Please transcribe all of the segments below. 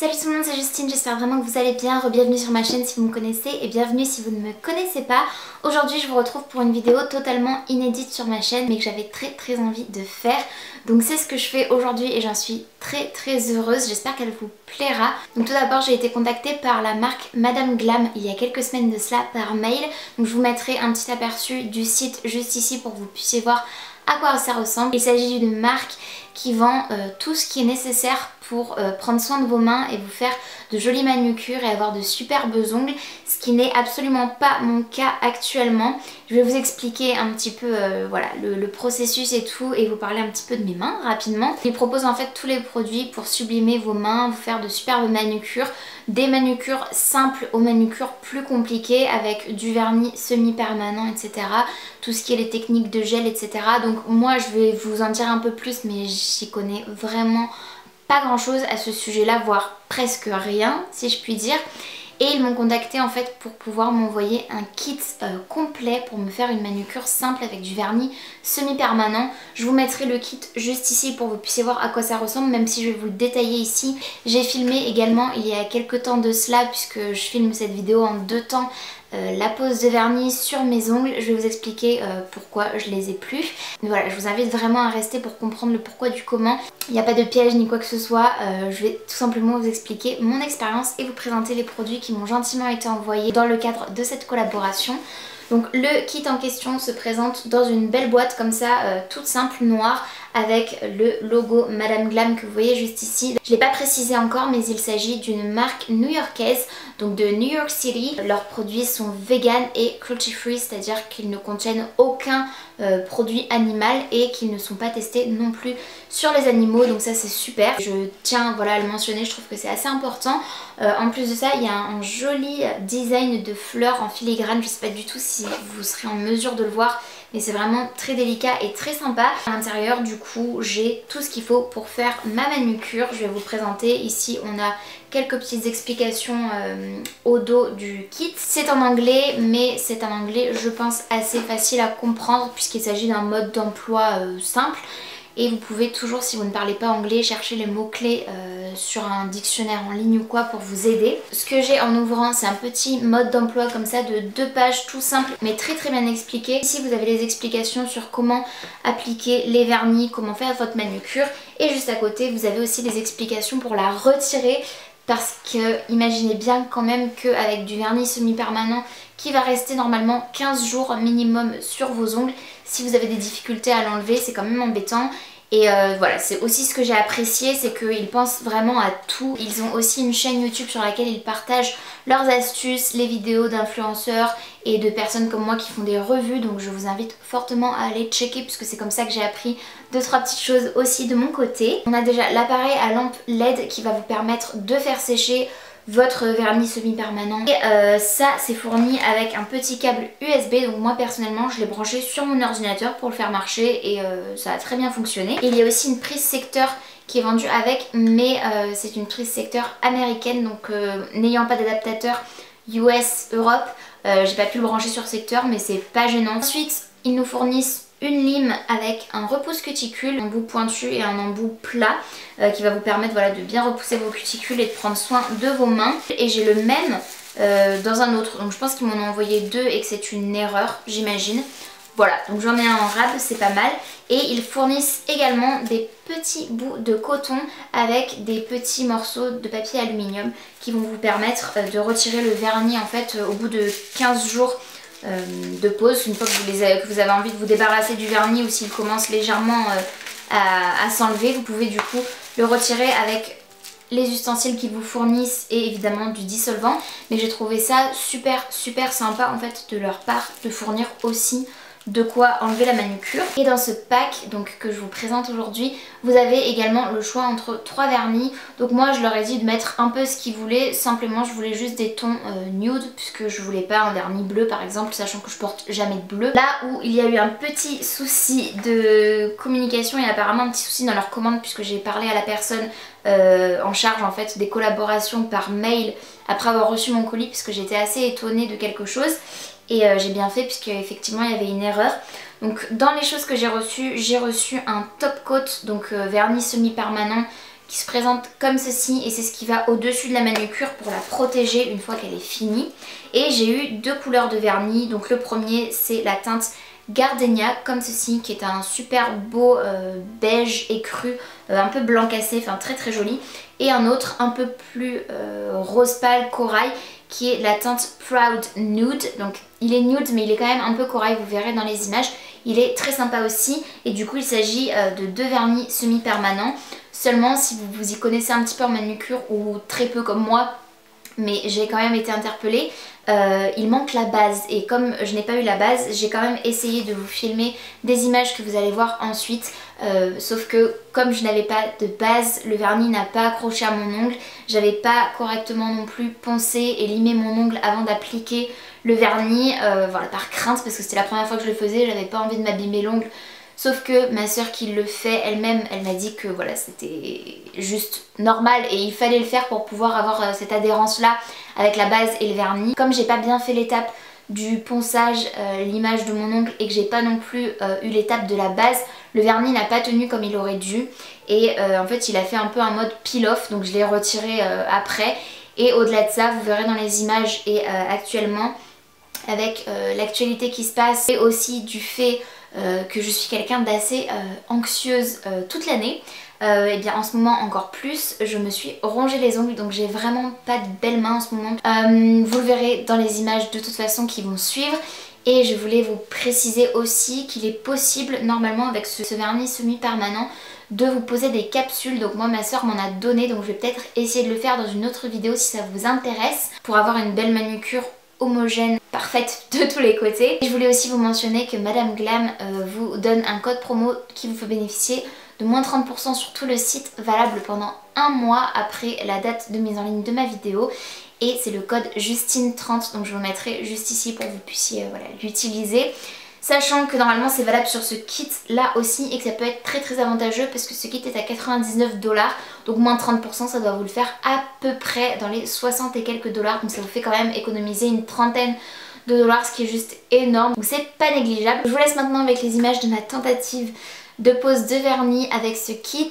Salut tout le monde, c'est Justine, j'espère vraiment que vous allez bien. Bienvenue sur ma chaîne si vous me connaissez et bienvenue si vous ne me connaissez pas. Aujourd'hui je vous retrouve pour une vidéo totalement inédite sur ma chaîne mais que j'avais très envie de faire. Donc c'est ce que je fais aujourd'hui et j'en suis très heureuse, j'espère qu'elle vous plaira. Donc tout d'abord j'ai été contactée par la marque Madame Glam il y a quelques semaines de cela par mail. Donc je vous mettrai un petit aperçu du site juste ici pour que vous puissiez voir à quoi ça ressemble. Il s'agit d'une marque qui vend tout ce qui est nécessaire pour prendre soin de vos mains et vous faire de jolies manucures et avoir de superbes ongles, ce qui n'est absolument pas mon cas actuellement. Je vais vous expliquer un petit peu voilà, le processus et tout et vous parler un petit peu de mes mains rapidement. Ils proposent en fait tous les produits pour sublimer vos mains, vous faire de superbes manucures, des manucures simples aux manucures plus compliquées avec du vernis semi-permanent, etc. Tout ce qui est les techniques de gel, etc. Donc moi je vais vous en dire un peu plus mais j'y connais vraiment pas grand chose à ce sujet là, voire presque rien si je puis dire. Et ils m'ont contacté en fait pour pouvoir m'envoyer un kit complet pour me faire une manucure simple avec du vernis semi-permanent. Je vous mettrai le kit juste ici pour que vous puissiez voir à quoi ça ressemble, même si je vais vous le détailler ici. J'ai filmé également il y a quelques temps de cela, puisque je filme cette vidéo en deux temps, la pose de vernis sur mes ongles. Je vais vous expliquer pourquoi je les ai plus. Mais voilà, je vous invite vraiment à rester pour comprendre le pourquoi du comment. Il n'y a pas de piège ni quoi que ce soit, je vais tout simplement vous expliquer mon expérience et vous présenter les produits qui m'ont gentiment été envoyés dans le cadre de cette collaboration. Donc le kit en question se présente dans une belle boîte comme ça, toute simple, noire, avec le logo Madame Glam que vous voyez juste ici. Je ne l'ai pas précisé encore mais il s'agit d'une marque new-yorkaise, donc de New York City. Leurs produits sont vegan et cruelty free, c'est-à-dire qu'ils ne contiennent aucun produit animal et qu'ils ne sont pas testés non plus sur les animaux, donc ça c'est super. Je tiens voilà, à le mentionner, je trouve que c'est assez important. En plus de ça, il y a un joli design de fleurs en filigrane, je sais pas du tout si vous serez en mesure de le voir, mais c'est vraiment très délicat et très sympa. À l'intérieur du coup j'ai tout ce qu'il faut pour faire ma manucure. Je vais vous présenter, ici on a quelques petites explications au dos du kit. C'est en anglais mais c'est un anglais je pense assez facile à comprendre puisqu'il s'agit d'un mode d'emploi simple. Et vous pouvez toujours, si vous ne parlez pas anglais, chercher les mots-clés sur un dictionnaire en ligne ou quoi pour vous aider. Ce que j'ai en ouvrant, c'est un petit mode d'emploi comme ça de 2 pages tout simple mais très bien expliqué. Ici vous avez les explications sur comment appliquer les vernis, comment faire votre manucure. Et juste à côté vous avez aussi les explications pour la retirer. Parce que imaginez bien quand même qu'avec du vernis semi-permanent qui va rester normalement 15 jours minimum sur vos ongles, si vous avez des difficultés à l'enlever c'est quand même embêtant. Et voilà, c'est aussi ce que j'ai apprécié, c'est qu'ils pensent vraiment à tout. Ils ont aussi une chaîne YouTube sur laquelle ils partagent leurs astuces, les vidéos d'influenceurs et de personnes comme moi qui font des revues. Donc je vous invite fortement à aller checker puisque c'est comme ça que j'ai appris 2-3 petites choses aussi de mon côté. On a déjà l'appareil à lampe LED qui va vous permettre de faire sécher votre vernis semi-permanent et ça c'est fourni avec un petit câble USB. Donc moi personnellement je l'ai branché sur mon ordinateur pour le faire marcher et ça a très bien fonctionné. Et il y a aussi une prise secteur qui est vendue avec, mais c'est une prise secteur américaine, donc n'ayant pas d'adaptateur US Europe, j'ai pas pu le brancher sur secteur mais c'est pas gênant. Ensuite ils nous fournissent une lime avec un repousse cuticule, un embout pointu et un embout plat qui va vous permettre voilà, de bien repousser vos cuticules et de prendre soin de vos mains. Et j'ai le même dans un autre, donc je pense qu'ils m'en ont envoyé 2 et que c'est une erreur j'imagine. Voilà, donc j'en ai un en rab, c'est pas mal. Et ils fournissent également des petits bouts de coton avec des petits morceaux de papier aluminium qui vont vous permettre de retirer le vernis en fait au bout de 15 jours de pause, une fois que vous avez envie de vous débarrasser du vernis ou s'il commence légèrement à s'enlever, vous pouvez du coup le retirer avec les ustensiles qu'ils vous fournissent et évidemment du dissolvant. Mais j'ai trouvé ça super sympa en fait de leur part de fournir aussi de quoi enlever la manucure. Et dans ce pack donc que je vous présente aujourd'hui, vous avez également le choix entre 3 vernis. Donc moi je leur ai dit de mettre un peu ce qu'ils voulaient, simplement je voulais juste des tons nude puisque je voulais pas un vernis bleu par exemple, sachant que je porte jamais de bleu. Là où il y a eu un petit souci de communication et apparemment un petit souci dans leur commande, puisque j'ai parlé à la personne en charge en fait des collaborations par mail après avoir reçu mon colis, puisque j'étais assez étonnée de quelque chose. Et j'ai bien fait puisque effectivement il y avait une erreur. Donc dans les choses que j'ai reçu un top coat, donc vernis semi-permanent qui se présente comme ceci et c'est ce qui va au-dessus de la manucure pour la protéger une fois qu'elle est finie. Et j'ai eu deux couleurs de vernis, donc le premier c'est la teinte Gardenia comme ceci qui est un super beau beige écru, un peu blanc cassé, enfin très très joli. Et un autre un peu plus rose pâle corail qui est la teinte Proud Nude. Donc il est nude mais il est quand même un peu corail, vous verrez dans les images. Il est très sympa aussi et du coup il s'agit de deux vernis semi-permanents. Seulement si vous vous y connaissez un petit peu en manucure ou très peu comme moi, mais j'ai quand même été interpellée, il manque la base et comme je n'ai pas eu la base, j'ai quand même essayé de vous filmer des images que vous allez voir ensuite, sauf que comme je n'avais pas de base, le vernis n'a pas accroché à mon ongle, j'avais pas correctement non plus poncé et limé mon ongle avant d'appliquer le vernis, voilà, par crainte parce que c'était la première fois que je le faisais, j'avais pas envie de m'abîmer l'ongle. Sauf que ma soeur qui le fait elle-même, elle m'a dit que voilà, c'était juste normal et il fallait le faire pour pouvoir avoir cette adhérence là avec la base et le vernis. Comme j'ai pas bien fait l'étape du ponçage, limage de mon ongle et que j'ai pas non plus eu l'étape de la base, le vernis n'a pas tenu comme il aurait dû et en fait il a fait un peu un mode peel-off, donc je l'ai retiré après. Et au-delà de ça, vous verrez dans les images et actuellement avec l'actualité qui se passe et aussi du fait que je suis quelqu'un d'assez anxieuse toute l'année, et bien en ce moment encore plus, je me suis rongé les ongles donc j'ai vraiment pas de belles mains en ce moment. Vous le verrez dans les images de toute façon qui vont suivre. Et je voulais vous préciser aussi qu'il est possible normalement avec ce vernis semi-permanent de vous poser des capsules. Donc moi ma soeur m'en a donné, donc je vais peut-être essayer de le faire dans une autre vidéo si ça vous intéresse pour avoir une belle manucure homogène, parfaite de tous les côtés. Et je voulais aussi vous mentionner que Madame Glam vous donne un code promo qui vous fait bénéficier de moins 30% sur tout le site, valable pendant un mois après la date de mise en ligne de ma vidéo. Et c'est le code Justine30, donc je vous mettrai juste ici pour que vous puissiez voilà, l'utiliser. Sachant que normalement c'est valable sur ce kit là aussi et que ça peut être très très avantageux parce que ce kit est à 99 $, donc moins 30% ça doit vous le faire à peu près dans les 60 et quelques dollars, donc ça vous fait quand même économiser une trentaine de dollars, ce qui est juste énorme, donc c'est pas négligeable. Je vous laisse maintenant avec les images de ma tentative de pose de vernis avec ce kit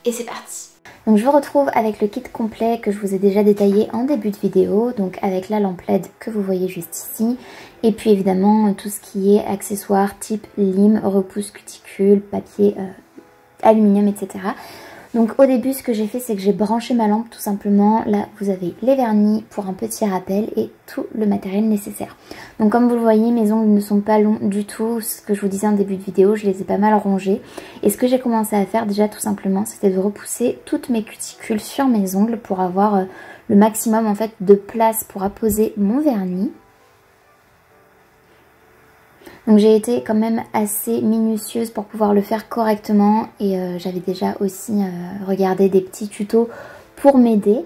et c'est parti. Donc je vous retrouve avec le kit complet que je vous ai déjà détaillé en début de vidéo, donc avec la lampe LED que vous voyez juste ici, et puis évidemment tout ce qui est accessoires type lime, repousse cuticule, papier, aluminium, etc. Donc au début ce que j'ai fait c'est que j'ai branché ma lampe tout simplement. Là vous avez les vernis pour un petit rappel et tout le matériel nécessaire. Donc comme vous le voyez mes ongles ne sont pas longs du tout, ce que je vous disais en début de vidéo, je les ai pas mal rongés. Et ce que j'ai commencé à faire déjà tout simplement c'était de repousser toutes mes cuticules sur mes ongles pour avoir le maximum en fait de place pour apposer mon vernis. Donc j'ai été quand même assez minutieuse pour pouvoir le faire correctement et j'avais déjà aussi regardé des petits tutos pour m'aider.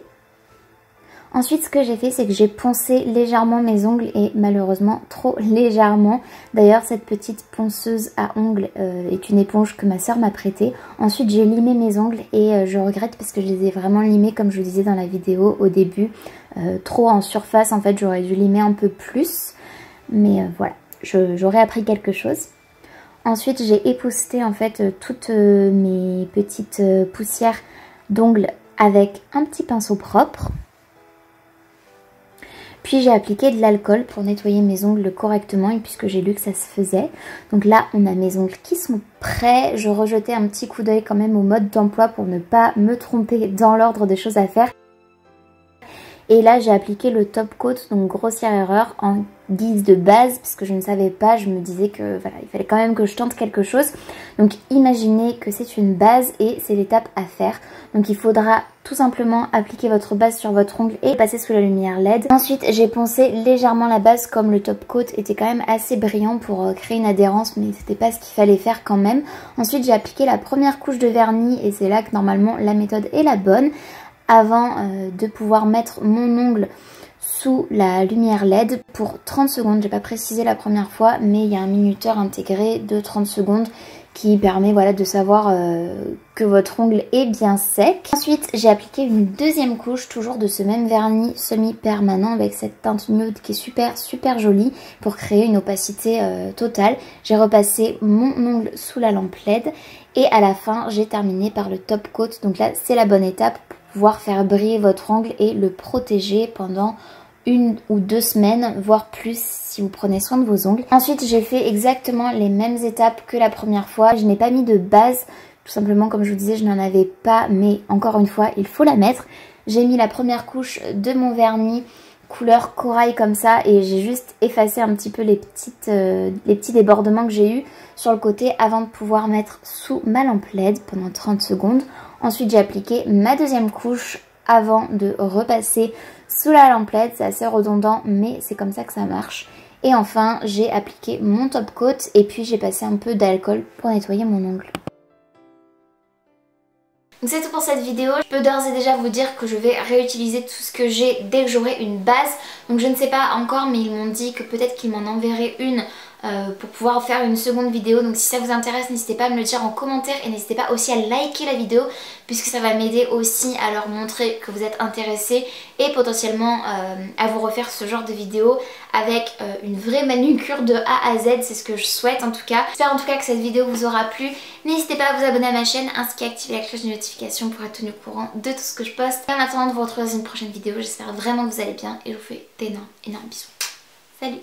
Ensuite ce que j'ai fait c'est que j'ai poncé légèrement mes ongles et malheureusement trop légèrement. D'ailleurs cette petite ponceuse à ongles est une éponge que ma soeur m'a prêtée. Ensuite j'ai limé mes ongles et je regrette parce que je les ai vraiment limés comme je vous disais dans la vidéo au début. Trop en surface en fait, j'aurais dû limer un peu plus mais voilà. J'aurais appris quelque chose. Ensuite j'ai épousseté en fait toutes mes petites poussières d'ongles avec un petit pinceau propre. Puis j'ai appliqué de l'alcool pour nettoyer mes ongles correctement et puisque j'ai lu que ça se faisait. Donc là on a mes ongles qui sont prêts. Je rejetais un petit coup d'œil quand même au mode d'emploi pour ne pas me tromper dans l'ordre des choses à faire. Et là j'ai appliqué le top coat, donc grossière erreur, en guise de base parce que je ne savais pas, je me disais que voilà, il fallait quand même que je tente quelque chose. Donc imaginez que c'est une base et c'est l'étape à faire. Donc il faudra tout simplement appliquer votre base sur votre ongle et passer sous la lumière LED. Ensuite j'ai poncé légèrement la base comme le top coat était quand même assez brillant pour créer une adhérence, mais c'était pas ce qu'il fallait faire quand même. Ensuite j'ai appliqué la première couche de vernis et c'est là que normalement la méthode est la bonne. Avant de pouvoir mettre mon ongle sous la lumière LED pour 30 secondes. J'ai pas précisé la première fois mais il y a un minuteur intégré de 30 secondes qui permet voilà, de savoir que votre ongle est bien sec. Ensuite j'ai appliqué une deuxième couche toujours de ce même vernis semi-permanent avec cette teinte nude qui est super jolie pour créer une opacité totale. J'ai repassé mon ongle sous la lampe LED et à la fin j'ai terminé par le top coat. Donc là c'est la bonne étape pour pouvoir faire briller votre ongle et le protéger pendant 1 ou 2 semaines, voire plus si vous prenez soin de vos ongles. Ensuite j'ai fait exactement les mêmes étapes que la première fois. Je n'ai pas mis de base, tout simplement comme je vous disais je n'en avais pas, mais encore une fois il faut la mettre. J'ai mis la première couche de mon vernis couleur corail comme ça et j'ai juste effacé un petit peu les petits débordements que j'ai eu sur le côté avant de pouvoir mettre sous ma lampe LED pendant 30 secondes. Ensuite j'ai appliqué ma deuxième couche avant de repasser sous la lampe LED, c'est assez redondant mais c'est comme ça que ça marche. Et enfin j'ai appliqué mon top coat et puis j'ai passé un peu d'alcool pour nettoyer mon ongle. Donc c'est tout pour cette vidéo. Je peux d'ores et déjà vous dire que je vais réutiliser tout ce que j'ai dès que j'aurai une base. Donc je ne sais pas encore mais ils m'ont dit que peut-être qu'ils m'en enverraient une pour pouvoir faire une seconde vidéo. Donc si ça vous intéresse n'hésitez pas à me le dire en commentaire et n'hésitez pas aussi à liker la vidéo puisque ça va m'aider aussi à leur montrer que vous êtes intéressés et potentiellement à vous refaire ce genre de vidéo avec une vraie manucure de A à Z. C'est ce que je souhaite en tout cas. J'espère en tout cas que cette vidéo vous aura plu. N'hésitez pas à vous abonner à ma chaîne ainsi qu'à activer la cloche de notification pour être tenu au courant de tout ce que je poste. Et en attendant de vous retrouver dans une prochaine vidéo, j'espère vraiment que vous allez bien et je vous fais d'énormes bisous. Salut!